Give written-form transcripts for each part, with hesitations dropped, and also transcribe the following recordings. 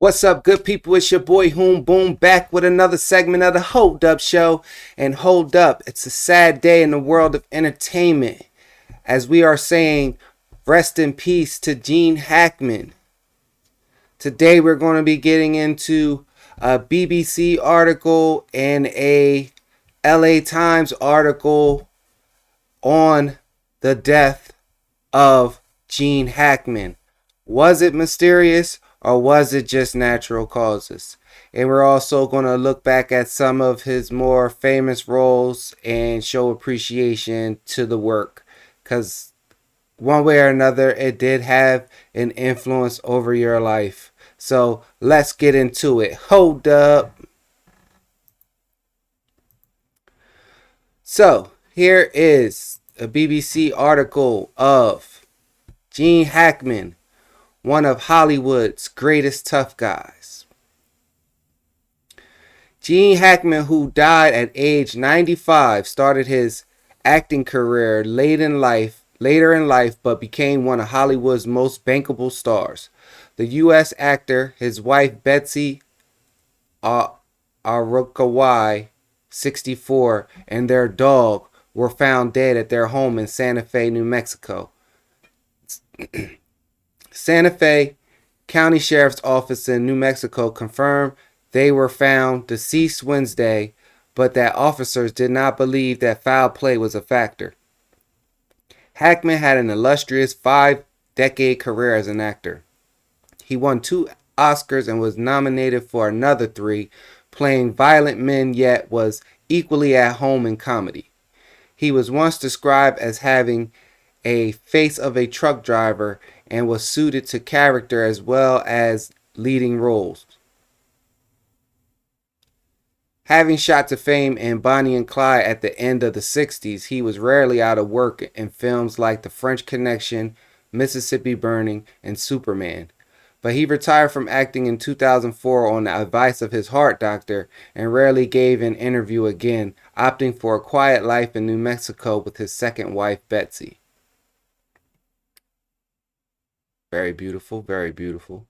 What's up, good people? It's your boy Hoom Boom back with another segment of the Hold Up Show. And hold up, it's a sad day in the world of entertainment as we are saying rest in peace to Gene Hackman. Today we're going to be getting into a BBC article and a LA Times article on the death of Gene Hackman. Was it mysterious or was it just natural causes? And we're also going to look back at some of his more famous roles and show appreciation to the work, because one way or another it did have an influence over your life. So let's get into it. Hold up. So here is a BBC article of Gene Hackman, one of Hollywood's greatest tough guys. Gene Hackman, who died at age 95, started his acting career later in life, but became one of Hollywood's most bankable stars. The U.S. actor, his wife Betsy Arukawai, 64, and their dog were found dead at their home in Santa Fe, New Mexico. Santa Fe County Sheriff's Office in New Mexico confirmed they were found deceased Wednesday, but that officers did not believe that foul play was a factor. Hackman had an illustrious 5-decade career as an actor. He won 2 Oscars and was nominated for another 3, playing violent men, yet was equally at home in comedy. He was once described as having a face of a truck driver and was suited to character as well as leading roles. Having shot to fame in Bonnie and Clyde at the end of the 60s, he was rarely out of work in films like The French Connection, Mississippi Burning, and Superman. But he retired from acting in 2004 on the advice of his heart doctor and rarely gave an interview again, opting for a quiet life in New Mexico with his second wife, Betsy. Very beautiful, very beautiful.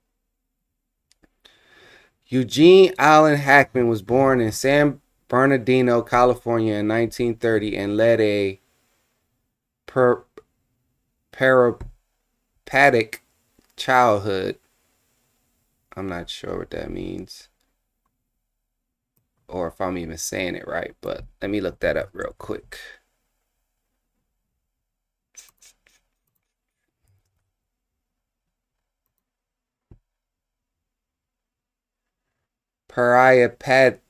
Eugene Allen Hackman was born in San Bernardino, California in 1930 and led a peripatetic childhood. I'm not sure what that means, or if I'm even saying it right, but let me look that up real quick. Peripatetic.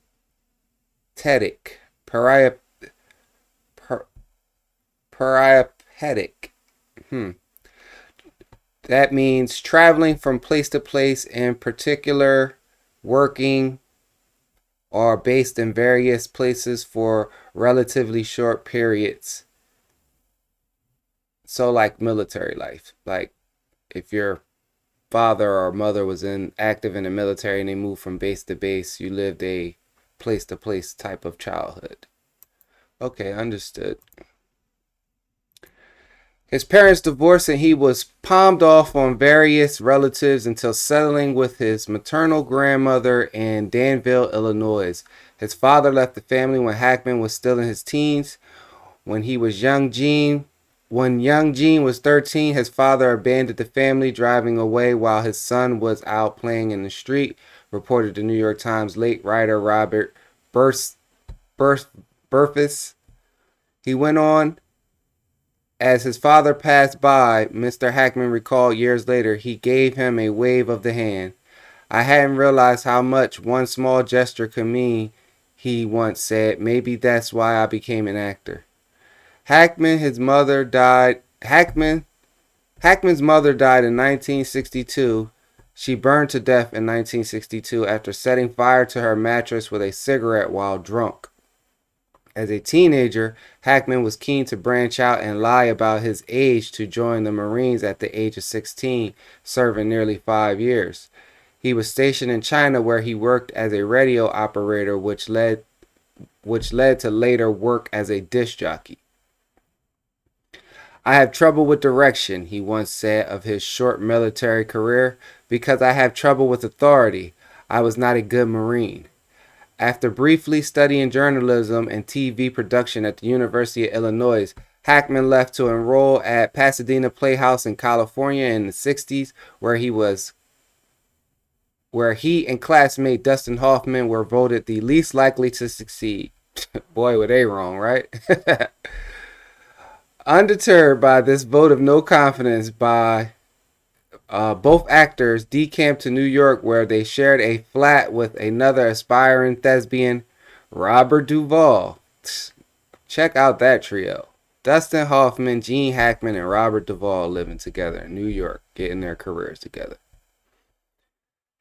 Peripatetic. That means traveling from place to place, in particular working or based in various places for relatively short periods. So like military life. Like if your father or mother was active in the military and they moved from base to base, you lived a place to place type of childhood. Okay, understood. His parents divorced and he was palmed off on various relatives until settling with his maternal grandmother in Danville, Illinois. His father left the family when Hackman was still in his teens. When young Gene was 13, his father abandoned the family, driving away while his son was out playing in the street, reported the New York Times late writer Robert Burfus. He went on, as his father passed by, Mr. Hackman recalled years later, he gave him a wave of the hand. I hadn't realized how much one small gesture could mean, he once said. Maybe that's why I became an actor. Hackman's mother died in 1962. She burned to death in 1962 after setting fire to her mattress with a cigarette while drunk. As a teenager, Hackman was keen to branch out and lie about his age to join the Marines at the age of 16, serving nearly 5 years. He was stationed in China where he worked as a radio operator, which led to later work as a disc jockey. I have trouble with direction, he once said of his short military career. because I have trouble with authority. I was not a good Marine. After briefly studying journalism and TV production at the University of Illinois, Hackman left to enroll at Pasadena Playhouse in California in the 60s, where he and classmate Dustin Hoffman were voted the least likely to succeed. Boy, were they wrong, right? Undeterred by this vote of no confidence by both actors decamped to New York, where they shared a flat with another aspiring thespian, Robert Duvall. Check out that trio. Dustin Hoffman, Gene Hackman, and Robert Duvall living together in New York, getting their careers together.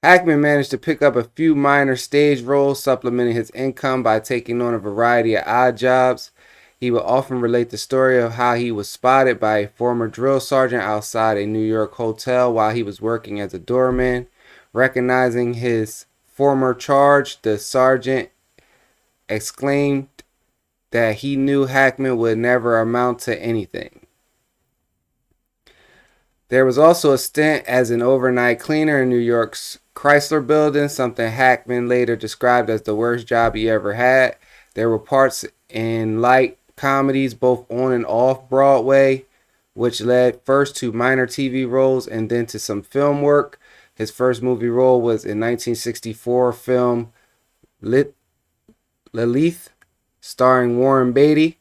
Hackman managed to pick up a few minor stage roles, supplementing his income by taking on a variety of odd jobs. He would often relate the story of how he was spotted by a former drill sergeant outside a New York hotel while he was working as a doorman. Recognizing his former charge, the sergeant exclaimed that he knew Hackman would never amount to anything. There was also a stint as an overnight cleaner in New York's Chrysler Building, something Hackman later described as the worst job he ever had. There were parts in light comedies both on and off Broadway, which led first to minor TV roles and then to some film work. His first movie role was in 1964 film Lilith, starring Warren Beatty.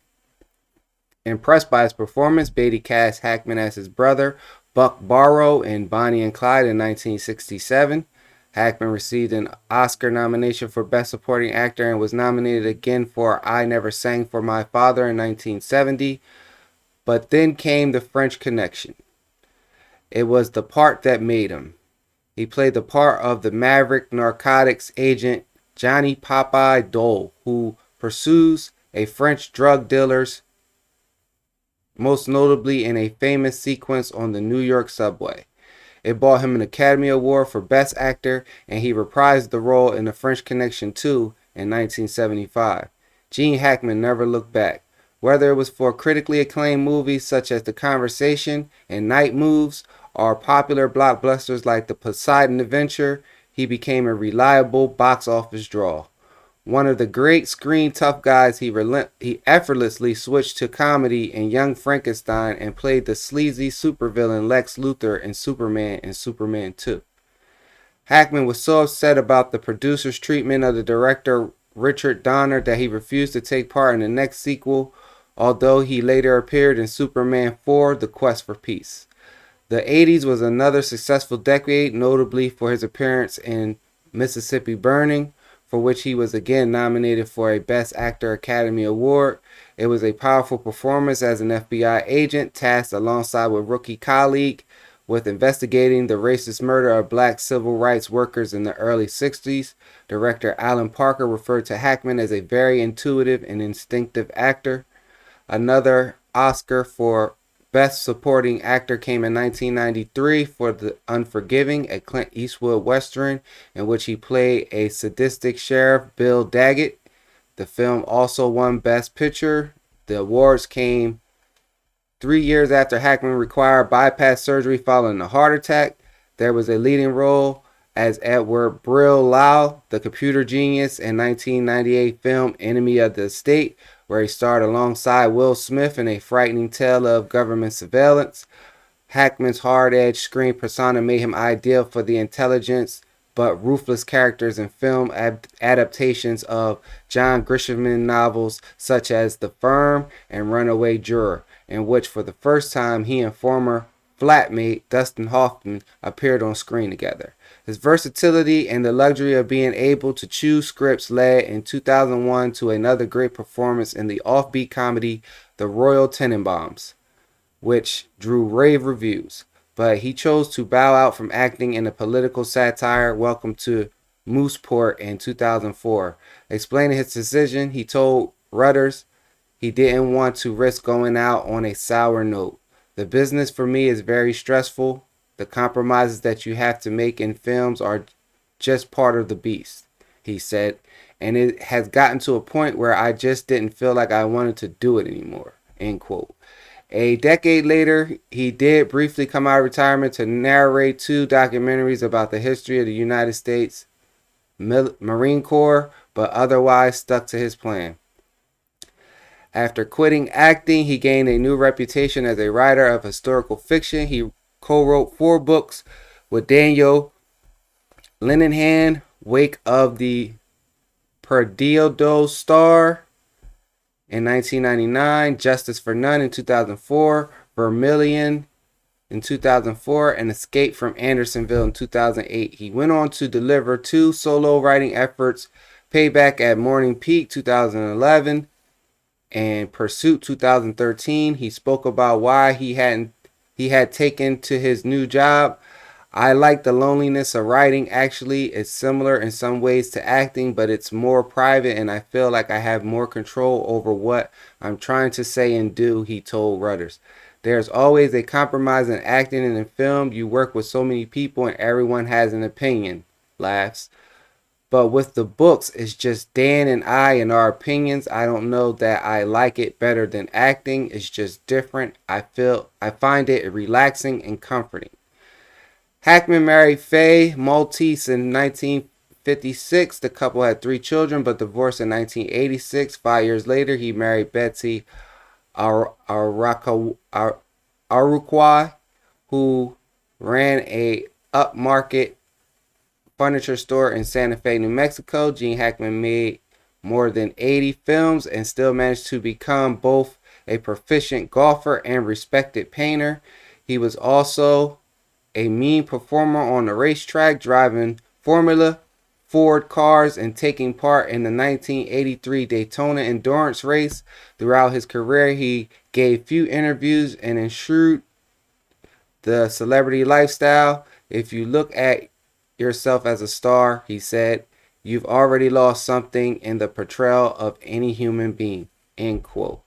Impressed by his performance, Beatty cast Hackman as his brother, Buck Barrow, in Bonnie and Clyde in 1967. Hackman received an Oscar nomination for Best Supporting Actor and was nominated again for I Never Sang for My Father in 1970. But then came The French Connection. It was the part that made him. He played the part of the maverick narcotics agent Johnny Popeye Dole, who pursues a French drug dealer's, most notably in a famous sequence on the New York subway. It bought him an Academy Award for Best Actor, and he reprised the role in The French Connection 2 in 1975. Gene Hackman never looked back. Whether it was for critically acclaimed movies such as The Conversation and Night Moves, or popular blockbusters like The Poseidon Adventure, he became a reliable box office draw. One of the great screen tough guys, he effortlessly switched to comedy in Young Frankenstein and played the sleazy supervillain Lex Luthor in Superman and Superman 2. Hackman was so upset about the producer's treatment of the director Richard Donner that he refused to take part in the next sequel, although he later appeared in Superman 4, The Quest for Peace. The 80s was another successful decade, notably for his appearance in Mississippi Burning, for which he was again nominated for a Best Actor Academy Award. It was a powerful performance as an FBI agent tasked alongside with rookie colleague with investigating the racist murder of black civil rights workers in the early 60s. Director Alan Parker referred to Hackman as a very intuitive and instinctive actor. Another Oscar for Best Supporting Actor came in 1993 for The Unforgiving, a Clint Eastwood Western in which he played a sadistic sheriff, Bill Daggett. The film also won Best Picture. The awards came 3 years after Hackman required bypass surgery following a heart attack. There was a leading role as Edward Brill Lau, the computer genius, in 1998 film Enemy of the State, where he starred alongside Will Smith in a frightening tale of government surveillance. Hackman's hard-edged screen persona made him ideal for the intelligent but ruthless characters in film adaptations of John Grisham novels such as The Firm and Runaway Juror, in which for the first time he and former flatmate Dustin Hoffman appeared on screen together. His versatility and the luxury of being able to choose scripts led in 2001 to another great performance in the offbeat comedy The Royal Tenenbaums, which drew rave reviews. But he chose to bow out from acting in the political satire Welcome to Mooseport in 2004. Explaining his decision, he told Reuters he didn't want to risk going out on a sour note. The business for me is very stressful. The compromises that you have to make in films are just part of the beast, he said, and it has gotten to a point where I just didn't feel like I wanted to do it anymore, end quote. A decade later, he did briefly come out of retirement to narrate 2 documentaries about the history of the United States Marine Corps, but otherwise stuck to his plan. After quitting acting, he gained a new reputation as a writer of historical fiction. He co-wrote 4 books with Daniel Linehan: Wake of the Perdido Star in 1999, Justice for None in 2004, Vermilion in 2004, and Escape from Andersonville in 2008. He went on to deliver 2 solo writing efforts, Payback at Morning Peak 2011 and Pursuit 2013. He spoke about why he had taken to his new job. I like the loneliness of writing. Actually, it's similar in some ways to acting, but it's more private and I feel like I have more control over what I'm trying to say and do, he told Reuters. There's always a compromise in acting and in film. You work with so many people and everyone has an opinion. Laughs. But with the books, it's just Dan and I and our opinions. I don't know that I like it better than acting. It's just different. I find it relaxing and comforting. Hackman married Faye Maltese in 1956. The couple had 3 children, but divorced in 1986. 5 years later, he married Betsy Aruqua, who ran a upmarket furniture store in Santa Fe, New Mexico. Gene Hackman made more than 80 films and still managed to become both a proficient golfer and respected painter. He was also a mean performer on the racetrack, driving Formula Ford cars and taking part in the 1983 Daytona endurance race. Throughout his career, he gave few interviews and ensured the celebrity lifestyle. If you look at yourself as a star, he said, you've already lost something in the portrayal of any human being. End quote.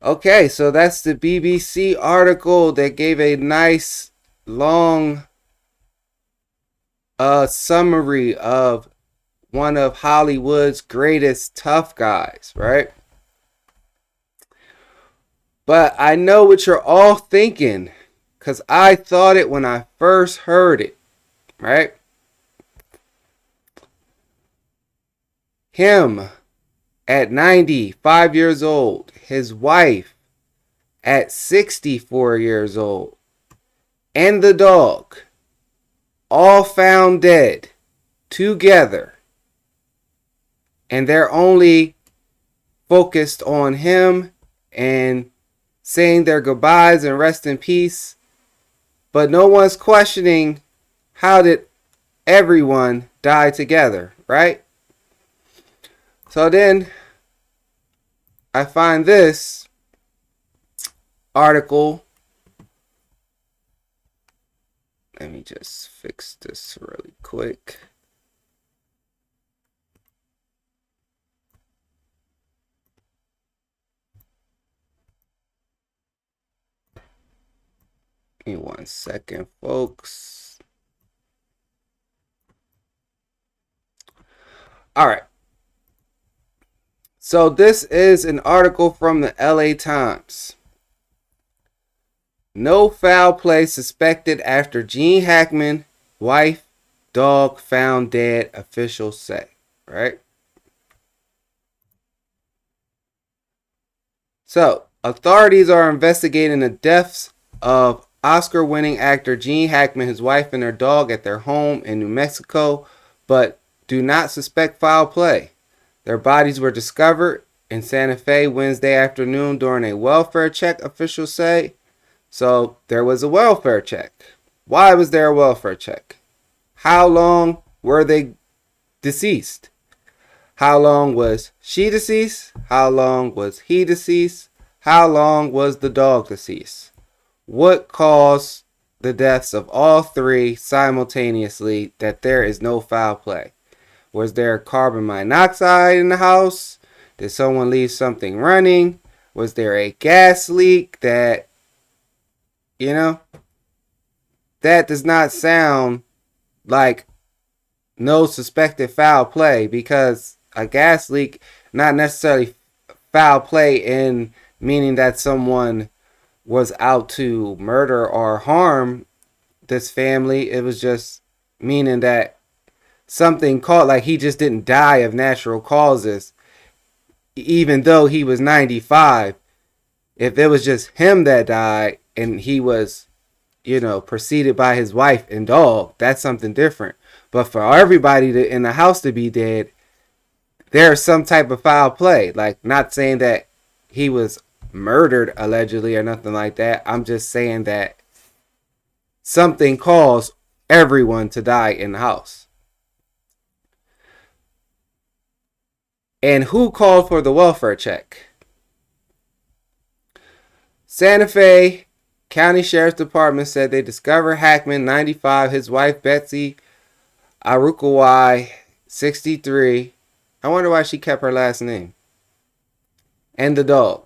Okay, so that's the BBC article that gave a nice long summary of one of Hollywood's greatest tough guys, right? But I know what you're all thinking, because I thought it when I first heard it, right? Him at 95 years old, his wife at 64 years old, and the dog, all found dead together. And they're only focused on him and saying their goodbyes and rest in peace. But no one's questioning how did everyone die together, right? So then I find this article. Let me just fix this really quick. Give me 1 second, folks. All right. So this is an article from the LA Times. No foul play suspected after Gene Hackman, wife, dog found dead, officials say. Right? So, authorities are investigating the deaths of Oscar-winning actor Gene Hackman, his wife, and their dog at their home in New Mexico, but do not suspect foul play. Their bodies were discovered in Santa Fe Wednesday afternoon during a welfare check, officials say. So there was a welfare check. Why was there a welfare check? How long were they deceased? How long was she deceased? How long was he deceased? How long was the dog deceased? What caused the deaths of all 3 simultaneously that there is no foul play? Was there carbon monoxide in the house? Did someone leave something running? Was there a gas leak that, that does not sound like no suspected foul play, because a gas leak, not necessarily foul play in meaning that someone was out to murder or harm this family. It was just meaning that something called, like, he just didn't die of natural causes, even though he was 95. If it was just him that died and he was, preceded by his wife and dog, that's something different. But for everybody in the house to be dead, there's some type of foul play. Like, not saying that he was murdered allegedly or nothing like that. I'm just saying that something caused everyone to die in the house. And who called for the welfare check? Santa Fe County Sheriff's Department said they discovered Hackman, 95, his wife Betsy Arukawai, 63. I wonder why she kept her last name. And the dog.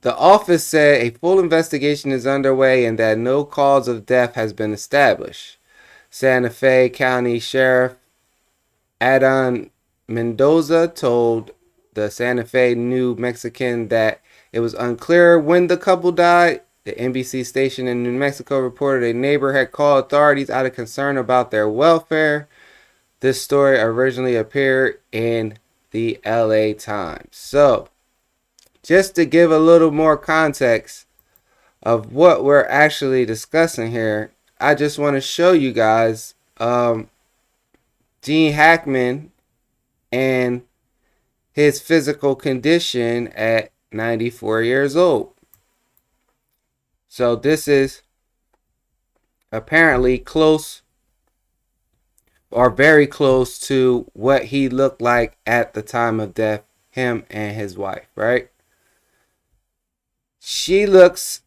The office said a full investigation is underway and that no cause of death has been established. Santa Fe County Sheriff Adon Mendoza told the Santa Fe New Mexican that it was unclear when the couple died. The NBC station in New Mexico reported a neighbor had called authorities out of concern about their welfare. This story originally appeared in the LA Times. So, just to give a little more context of what we're actually discussing here, I just want to show you guys Gene Hackman and his physical condition at 94 years old. So this is apparently close or very close to what he looked like at the time of death, him and his wife, right? She looks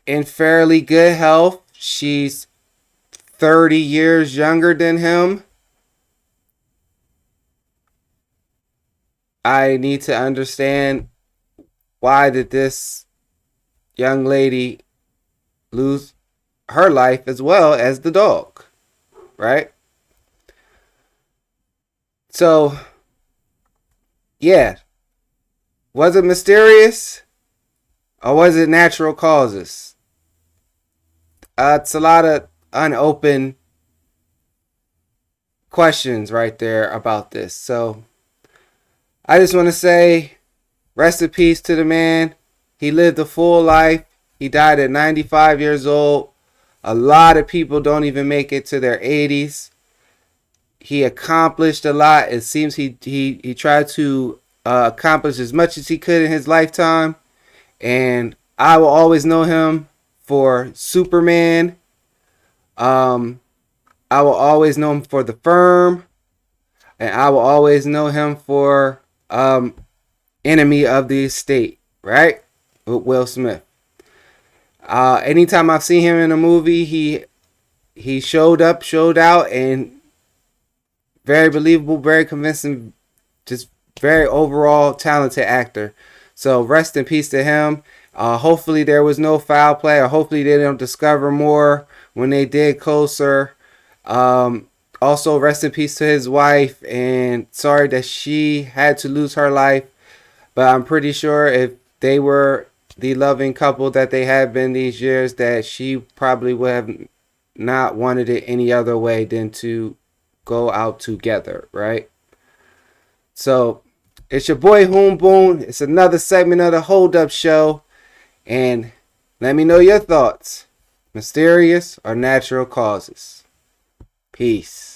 in fairly good health. She's 30 years younger than him. I need to understand, why did this young lady lose her life as well as the dog, right? So, yeah. Was it mysterious? Or was it natural causes? It's a lot of unopened questions right there about this. So, I just want to say, rest in peace to the man. He lived a full life. He died at 95 years old. A lot of people don't even make it to their 80s. He accomplished a lot. It seems he tried to accomplish as much as he could in his lifetime. And I will always know him for Superman. I will always know him for The Firm. And I will always know him for Enemy of the State, right? With Will Smith. Anytime I've seen him in a movie, he showed up, showed out, and very believable, very convincing, just very overall talented actor. So rest in peace to him. Hopefully there was no foul play, or hopefully they don't discover more when they dig closer. Also, rest in peace to his wife, and sorry that she had to lose her life. But I'm pretty sure if they were the loving couple that they have been these years, that she probably would have not wanted it any other way than to go out together, right? So, it's your boy Hoon Boon. It's another segment of the Hold Up Show. And let me know your thoughts. Mysterious or natural causes? Peace.